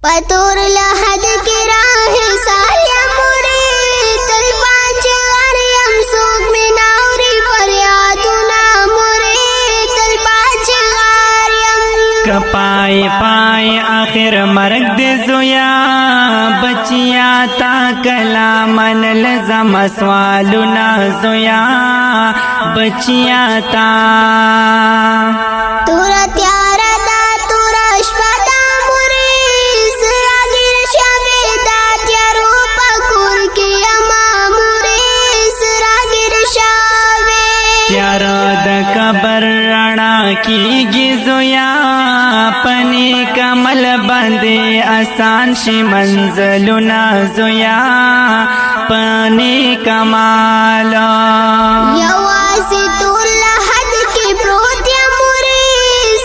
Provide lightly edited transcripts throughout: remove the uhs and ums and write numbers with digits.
पतोर लहद के राह साया मुरे तल पाँच आर्यम सोग में नाउरी फरियादु ना मुरे तल पाँच आर्यम कपाए पाए आखिर मर्ग दे जोया बचिया ता कला मन लजम सवालु ना जोया बचिया ता तुरा त्यारा दा तुरा अश्पदा मुरे सरागिर शवेदा त्यारो पकुर के अमा मुरे सरागिर शवे त्यारा द कबर राणा की गिजोया पने कमल बंदे आसान शी मंजलु ना जोया पने कमाला यवासी तुर लहद के प्रोत्या मुरे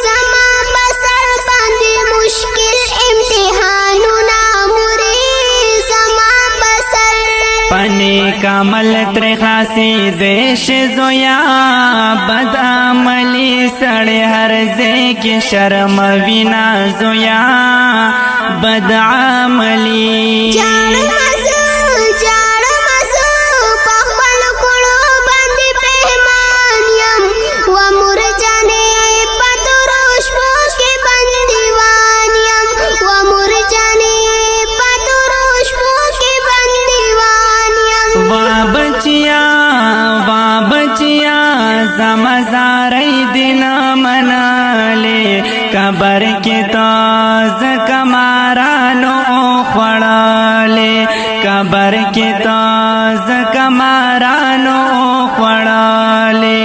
समा बसर बंदे मुश्किल इम्तिहानु ना मुरे समा बसर पने कमल त्रिखासी देश जोया बदामली सड़े हर जे की शर्म विना जोया बदामली जाड़ मसो पखबल कुड़ो बंदी पेहमानियम व मुरजाने पतुरुष्पो के बंदीवानियम व मुरजाने पतुरुष्पो के बंदीवानियम वा बचिया समझारई दिन मनाले कबर के ताज कमारा नो खड़ाले कबर के ताज कमारा नो खड़ाले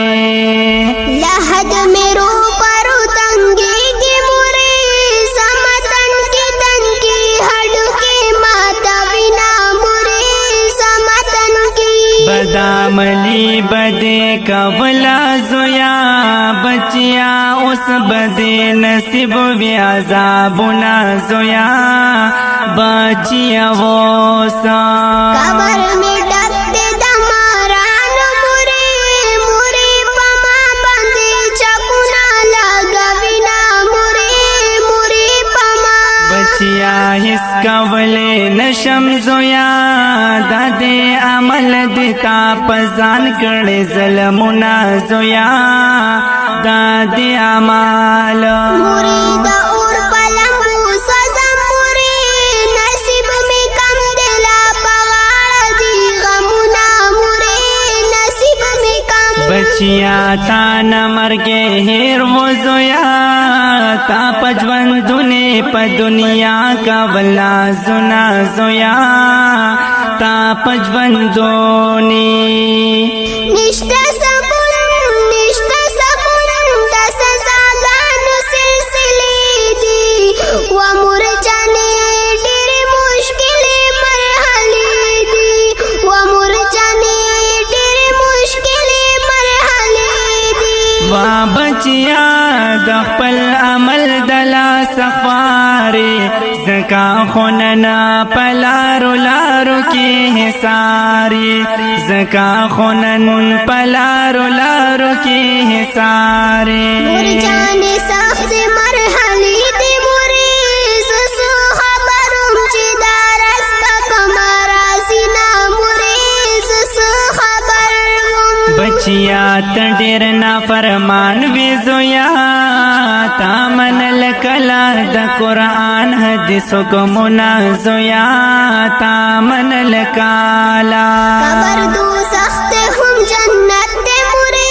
लहद में रो परो तंगे के मुरे समतन के तन की हड के माता बिना मुरे समतन की बदामली बदे कवला जोया बचिया उस बदे नसीब व्याजाबुना जोया बचिया वो सा कबर में डकते दमारान मुरे मुरे पमा बंदे चकुना लगविना मुरे मुरे पमा बचिया हिस कवले नशम जोया दादे अमल दिता पजान कड़े जलमुना जोया दादे अमाल मुरीदा और पलंगू सजम मुरे नसीब में कम दिला पगाड़ दी गमुना मुरे नसीब में कम बचिया ता न मर के हेर वो जोया ता पजवन दुने प दुनिया का वला जुना जोया ता पजवन दोनी निष्ठा सकुन दस सागान सिलसिले दी व मुरजाने डेरे मुश्किले मरहले दी व मुरजाने डेरे मुश्किले मरहले दी वा बचिया दखपल अमल दला सफारे जका खुनना पलारो लारो की हिसारी जका खुनन पलारो लारो की हिसारे मुरजाने सख्त मरहले दी मुरे ससु खबरुम चिदारस बकमरा सिना मुरे ससु खबरुम बचिया तडेर ना फरमान विजोया तामन लकला द कुरान हदीसो को मुना जोया तामन लकाला कबर दो सख्त हम जन्नत दे मुरे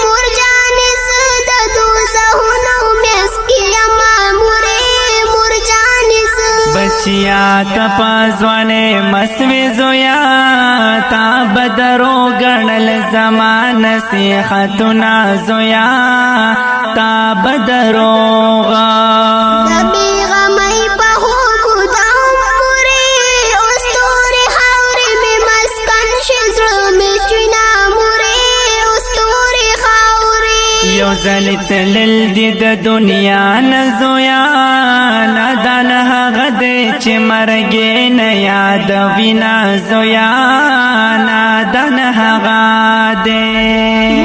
मुरजाने सद दो सहुनो मेस्की अम्मा मुरे मुरजाने बचिया तपाजवाने मसवे जोया ता बदरो गणल जमान से खतुना जोया ता बदरो दबी गमई पहो खुदाम मुरे उस्तूरे खावरे में मस्कन शिज्र में चुना मुरे उस्तूरे खावरे यो जलित लिल द दुनिया न जोया नदन गदे च मरगे न याद विना जोया नदन गादे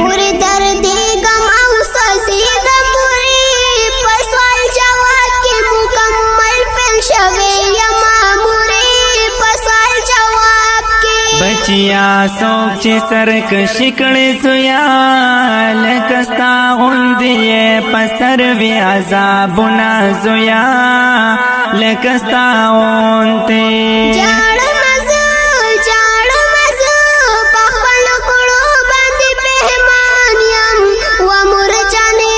मुरे दर्दे गमाऊ सजीद मुरे पसवाल जवाब के मुकम्मल फिल शवे بچیا سوک چی سرک شکڑی زویا لکستا غندی پسر وی عذابنا زویا لکستا غندی جاڑ مزو پخبل کڑو باندی پہمان یم ومر جانے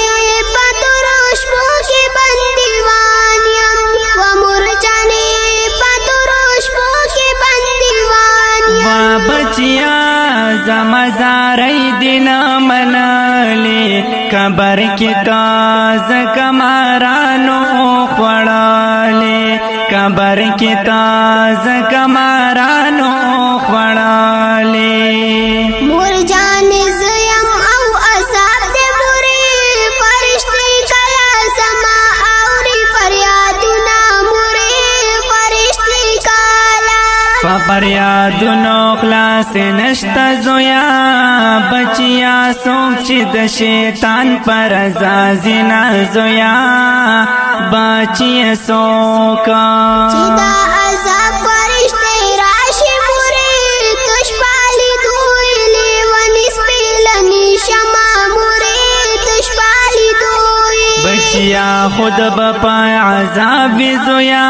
پتروش پوکی بندیوان یم ومر جانے پتروش پوکی بندیوان یم بچیا زمزاری دینا منالی کبر کی تاز کمارانو خوڑالی کبر کی تاز کمارانو خوڑالی مور جان زیم او اصاب دے موری فرشتی کلا سما اوری فریادنا موری فرشتی کلا فریادونو خلاص نشتا زویا بچیا سوک چی د شیطان پر ازازینا زویا بچیا سوکا چیدا عذاب فرشتی راشی موری تش پالی دویلی ونس پیلنی شما موری تش پالی دویلی بچیا خود بپا عذاب زویا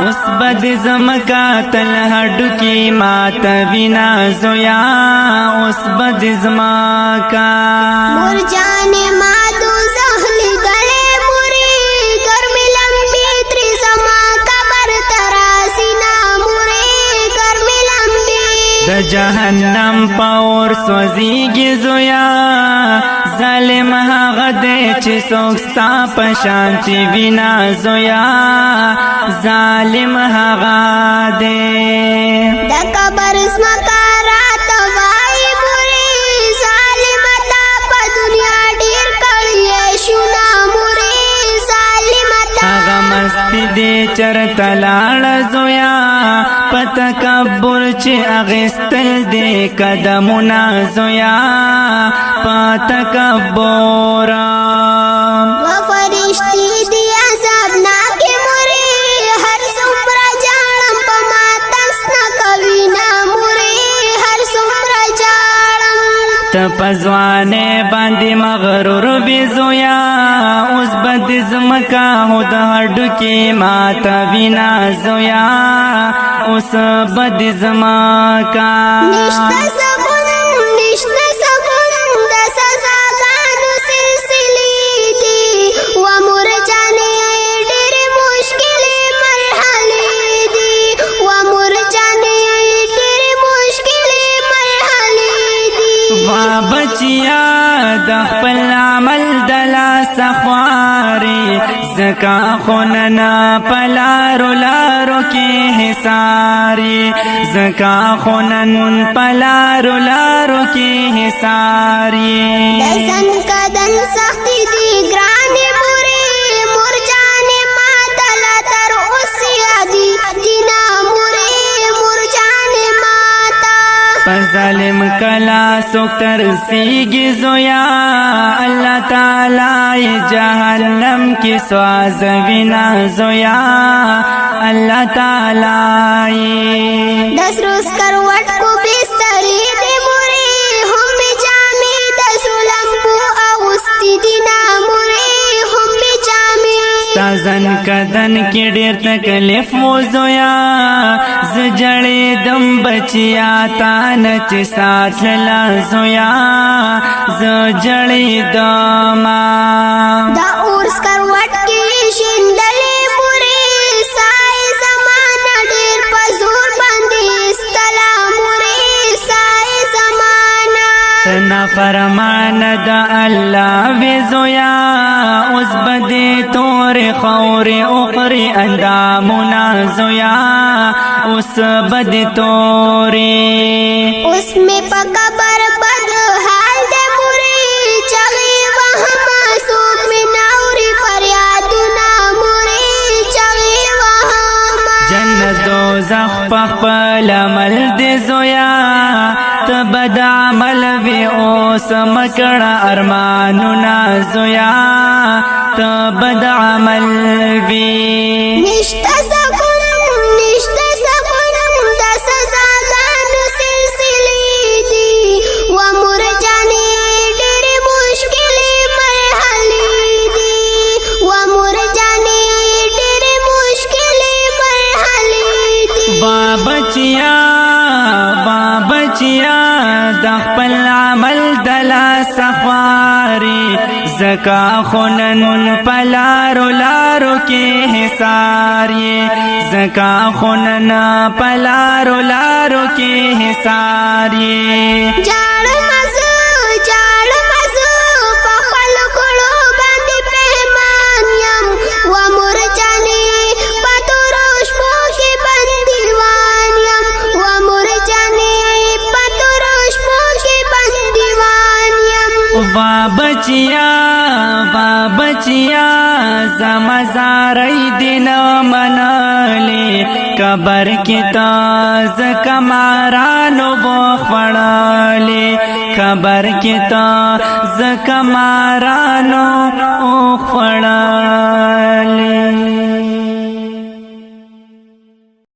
اس بد زمکا تل ہڈو کی مات بنا زویا اس بد زمکا مور جانے مادو زہلی گلے موری گرمی لمبی تری زما کبر تراسینا موری گرمی لمبی د جہنم پاور سوزیگی زویا ظالم هغه دی چې څوک ستا په شانتي وینا زویا ظالم هغه دی د قبر زمکا رات وای موری ظالم تا په دنیا ډیر کړی شونا موری ظالم تا هغه مستی دی چرته لاړه زویا په تکبر چې اغستل دی قدمونه زویا په تکبر و فرشتی دی عذاب ناکی موری ہر سمرا جانم پا ماتسنا کوینا موری ہر سمرا جانم تپزوانے باندی مغرور بی زویا اس بد زمکا خود ہڈو کی ماتا بنا زویا اس بد زمکا نشتا سبن دا سزاگانو سلسلی دی و مور جانے ڈیر مشکلی مرحلی دی و مور جانے ڈیر مشکلی مرحلی دی بچیا د خپل عمل دلا سخواری زکا خوننا پلارو لارو کی حساری زکا خونن پلارو لارو کی حساری دسن کدن سختی دی گرانی موری مور جانے ماتلا تر اسی عدی دینا موری مور جانے ماتا ظالم کلا سوکتر سیگی زویا اللہ تعالی جہنم کی سواز وینا زویا اللہ تعالی دس روز کروٹ کو بستری دے موری ہم جامی دس لمبو اغسطی دینا موری ہم جامی تازن کدن کی ډیر تکلیف مو زویا زجړې دم بچیا تا نچ سات لا زویا زجړې دما دا اورس کروٹ کی شندلے موری سائے زمانہ ډیر پزور باندې استلا موری سائے زمانہ تنا فرمان دا اللہ وی زویا اس بدی تور خور اخری اندامنا زویا اس بدی توری اس میں پکا بر بد حال دے موری چغی وہاں معصوب میں نوری فریادنا موری چغی وہاں جنت دوزخ پخپل عمل دی زویا تبد عمل وی اوس مکڑا ارمانونا زویا تبد عمل وی نشتا سکون دا سزاگانو سلسلی بچیا د خپل عمل دلا سخواری زکا خونن پلارو لارو کې حساری زکا خونن پلارو لارو کې حساری جاړ مزو په خپل کړو باندې پیمان یم و مرجانې په تورو شپو کې بندیوان یم و مرجانې په تورو شپو کې بندیوان یم وا بچیا زمزاری دین منالی قبر کی تاز کمارانو بخوڑالی قبر کی تاز کمارانو بخوڑالی